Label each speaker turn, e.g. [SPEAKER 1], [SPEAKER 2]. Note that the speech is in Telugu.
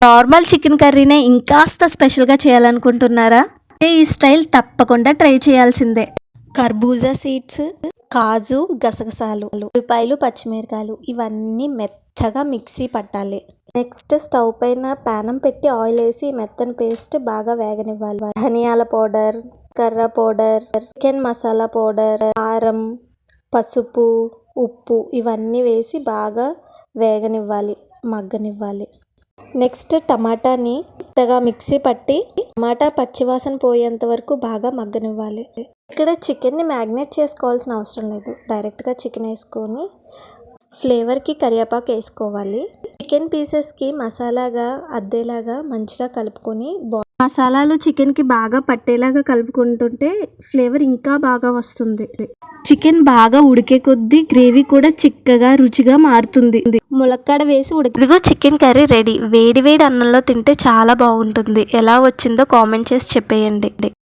[SPEAKER 1] నార్మల్ చికెన్ కర్రీనే ఇంకాస్త స్పెషల్గా చేయాలనుకుంటున్నారా? ఈ స్టైల్ తప్పకుండా ట్రై చేయాల్సిందే. కర్బూజా సీడ్స్, కాజు, గసగసాలు, ఉల్లిపాయలు, పచ్చిమిరకాయలు ఇవన్నీ మెత్తగా మిక్సీ పట్టాలి. నెక్స్ట్ స్టవ్ పైన పానం పెట్టి ఆయిల్ వేసి మెత్తని పేస్ట్ బాగా వేగనివ్వాలి. ధనియాల పౌడర్, కర్ర పౌడర్, చికెన్ మసాలా పౌడర్, కారం, పసుపు, ఉప్పు ఇవన్నీ వేసి బాగా వేగనివ్వాలి, మగ్గనివ్వాలి. నెక్స్ట్ టమాటాని మెత్తగా మిక్సీ పట్టి టమాటా పచ్చివాసన పోయేంత వరకు బాగా మగ్గనివ్వాలి. ఇక్కడ చికెన్ని మ్యాగ్నేట్ చేసుకోవాల్సిన అవసరం లేదు. డైరెక్ట్గా చికెన్ వేసుకొని ఫ్లేవర్కి కరివేపాకు వేసుకోవాలి. చికెన్ పీసెస్కి మసాలాగా అద్దేలాగా మంచిగా కలుపుకొని మసాలాలు చికెన్కి బాగా పట్టేలాగా కలుపుకుంటుంటే ఫ్లేవర్ ఇంకా బాగా వస్తుంది. చికెన్ బాగా ఉడికే కొద్దీ గ్రేవీ కూడా చిక్కగా రుచిగా మారుతుంది. ములక్కాడ వేసి ఇదిగో చికెన్ కర్రీ రెడీ. వేడి వేడి అన్నంలో తింటే చాలా బాగుంటుంది. ఎలా వచ్చిందో కామెంట్ చేసి చెప్పేయండి.